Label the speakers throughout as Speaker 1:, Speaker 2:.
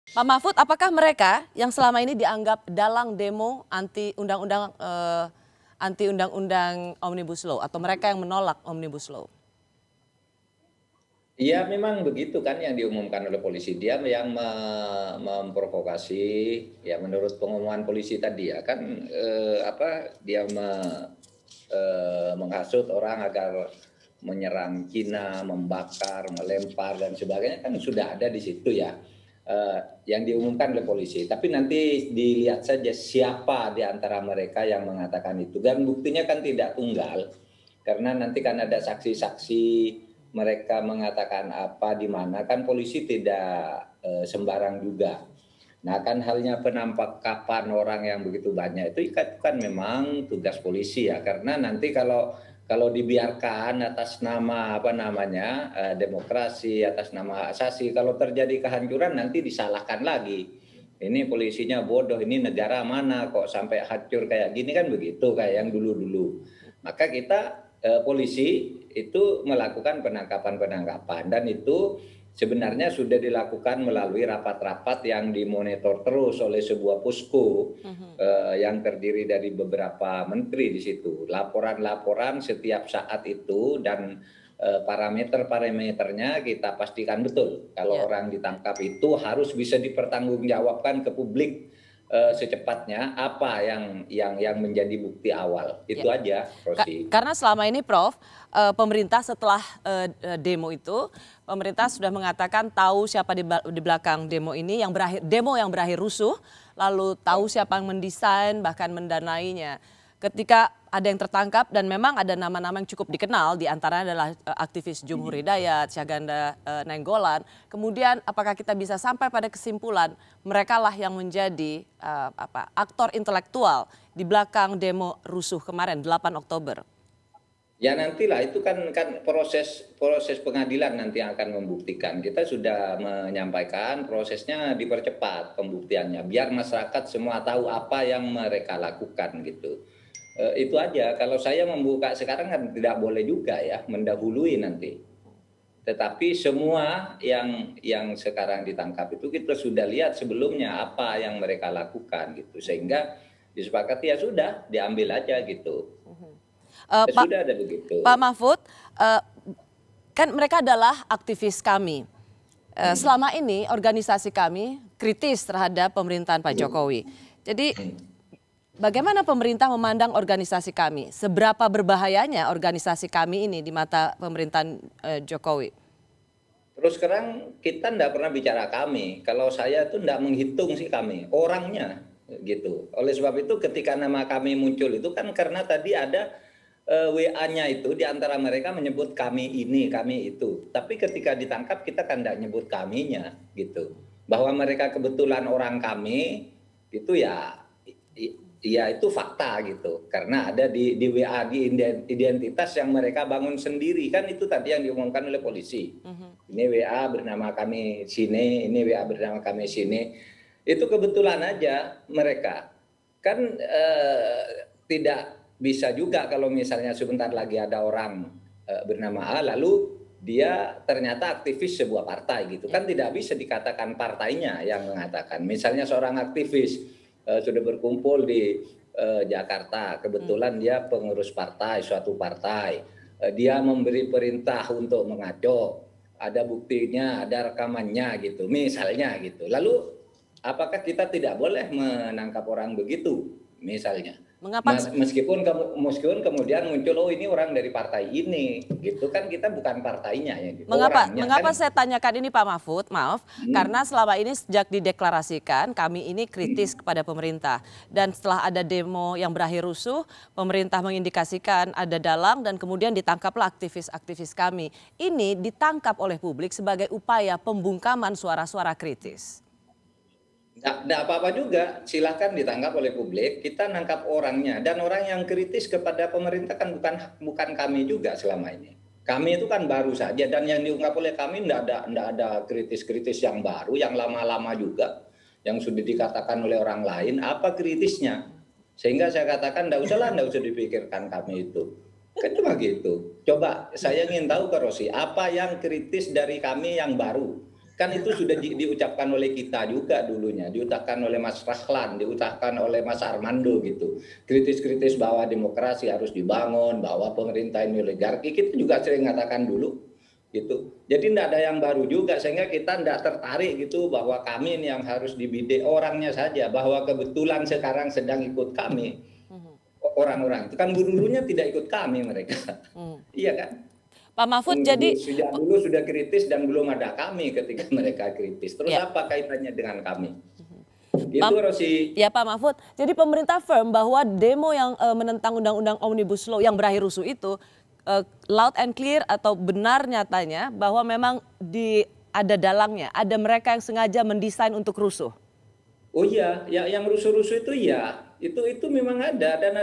Speaker 1: Pak Mahfud, apakah mereka yang selama ini dianggap dalang demo anti undang-undang Omnibus Law atau mereka yang menolak Omnibus Law?
Speaker 2: Iya memang begitu kan yang diumumkan oleh polisi. Dia yang memprovokasi, ya menurut pengumuman polisi tadi ya kan dia menghasut orang agar menyerang Cina, membakar, melempar dan sebagainya kan sudah ada di situ ya. Yang diumumkan oleh polisi. Tapi nanti dilihat saja siapa di antara mereka yang mengatakan itu. Dan buktinya kan tidak tunggal. Karena nanti kan ada saksi-saksi mereka mengatakan apa di mana kan polisi tidak sembarang juga. Nah kan halnya penampakan orang yang begitu banyak itu kan memang tugas polisi ya, karena nanti kalau dibiarkan atas nama demokrasi, atas nama hak asasi, kalau terjadi kehancuran nanti disalahkan lagi. Ini polisinya bodoh, ini negara mana kok sampai hancur kayak gini kan begitu kayak yang dulu-dulu. Maka kita polisi itu melakukan penangkapan dan itu sebenarnya sudah dilakukan melalui rapat-rapat yang dimonitor terus oleh sebuah posko yang terdiri dari beberapa menteri di situ. Laporan-laporan setiap saat itu dan parameternya kita pastikan betul. Kalau orang ditangkap itu harus bisa dipertanggungjawabkan ke publik secepatnya apa yang menjadi bukti awal. Itu aja, Rosi.
Speaker 1: Karena selama ini Prof, pemerintah setelah demo itu, pemerintah sudah mengatakan tahu siapa di belakang demo ini, demo yang berakhir rusuh, lalu tahu siapa yang mendesain bahkan mendanainya. Ketika ada yang tertangkap dan memang ada nama-nama yang cukup dikenal, diantaranya adalah aktivis Jumhur Hidayat, Syaganda Nainggolan. Kemudian apakah kita bisa sampai pada kesimpulan mereka lah yang menjadi aktor intelektual di belakang demo rusuh kemarin 8 Oktober?
Speaker 2: Ya nantilah itu kan proses pengadilan nanti yang akan membuktikan. Kita sudah menyampaikan prosesnya dipercepat pembuktiannya biar masyarakat semua tahu apa yang mereka lakukan gitu. Itu aja. Kalau saya membuka sekarang kan tidak boleh juga ya mendahului nanti. Tetapi semua yang sekarang ditangkap itu kita sudah lihat sebelumnya apa yang mereka lakukan gitu, sehingga disepakati ya sudah diambil aja gitu. Sudah ada begitu.
Speaker 1: Pak Mahfud, kan mereka adalah aktivis kami. Selama ini organisasi kami kritis terhadap pemerintahan Pak Jokowi. Jadi bagaimana pemerintah memandang organisasi kami? Seberapa berbahayanya organisasi kami ini di mata pemerintahan Jokowi?
Speaker 2: Terus sekarang kita tidak pernah bicara kami. Kalau saya tuh tidak menghitung sih kami, orangnya gitu. Oleh sebab itu ketika nama kami muncul itu kan karena tadi ada WA-nya itu di antara mereka menyebut kami ini, kami itu. Tapi ketika ditangkap kita kan tidak nyebut kaminya gitu. Bahwa mereka kebetulan orang kami itu ya itu fakta gitu, karena ada di WA di identitas yang mereka bangun sendiri kan itu tadi yang diumumkan oleh polisi. Ini WA bernama kami sini, ini WA bernama kami sini. Itu kebetulan aja mereka kan tidak bisa juga kalau misalnya sebentar lagi ada orang bernama A lalu dia ternyata aktivis sebuah partai gitu kan, tidak bisa dikatakan partainya yang mengatakan. Misalnya seorang aktivis sudah berkumpul di Jakarta, kebetulan dia pengurus partai, suatu partai, dia memberi perintah untuk mengaco, ada buktinya, ada rekamannya gitu, misalnya gitu. Lalu apakah kita tidak boleh menangkap orang begitu, misalnya?
Speaker 1: Mengapa?
Speaker 2: Meskipun kemudian muncul oh ini orang dari partai ini, gitu kan kita bukan partainya ya. Gitu.
Speaker 1: Mengapa saya tanyakan ini Pak Mahfud? Maaf, karena selama ini sejak dideklarasikan kami ini kritis kepada pemerintah dan setelah ada demo yang berakhir rusuh, pemerintah mengindikasikan ada dalang dan kemudian ditangkaplah aktivis-aktivis kami. Ini ditangkap oleh publik sebagai upaya pembungkaman suara-suara kritis.
Speaker 2: Tidak apa-apa juga, silakan ditangkap oleh publik, kita nangkap orangnya. Dan orang yang kritis kepada pemerintah kan bukan kami juga selama ini. Kami itu kan baru saja, dan yang diungkap oleh kami tidak ada kritis-kritis yang baru, yang lama-lama juga. Yang sudah dikatakan oleh orang lain, apa kritisnya? Sehingga saya katakan tidak usah dipikirkan kami itu. Kan cuma gitu. Coba saya ingin tahu ke Rosi, apa yang kritis dari kami yang baru? Kan itu sudah diucapkan oleh kita juga dulunya, diucapkan oleh Mas Rahlan, diucapkan oleh Mas Armando gitu. Kritis-kritis bahwa demokrasi harus dibangun, bahwa pemerintah ini oligarki, kita juga sering mengatakan dulu gitu. Jadi tidak ada yang baru juga, sehingga kita tidak tertarik gitu bahwa kami ini yang harus dibidik orangnya saja, bahwa kebetulan sekarang sedang ikut kami orang-orang itu kan dulunya tidak ikut kami mereka. Iya kan?
Speaker 1: Pak Mahfud, jadi
Speaker 2: sejak dulu sudah kritis dan belum ada kami ketika mereka kritis. Terus apa kaitannya dengan kami? Itu Rosi.
Speaker 1: Ya Pak Mahfud, jadi pemerintah firm bahwa demo yang menentang Undang-Undang Omnibus Law yang berakhir rusuh itu loud and clear atau benar nyatanya bahwa memang ada dalangnya, ada mereka yang sengaja mendesain untuk rusuh.
Speaker 2: Oh iya, ya, yang rusuh-rusuh itu ya, itu memang ada dan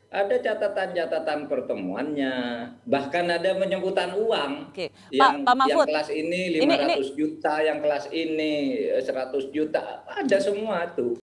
Speaker 2: ada catatan-catatan pertemuannya, bahkan ada penyebutan uang. Yang kelas ini 500 juta, yang kelas ini 100 juta, ada semua tuh.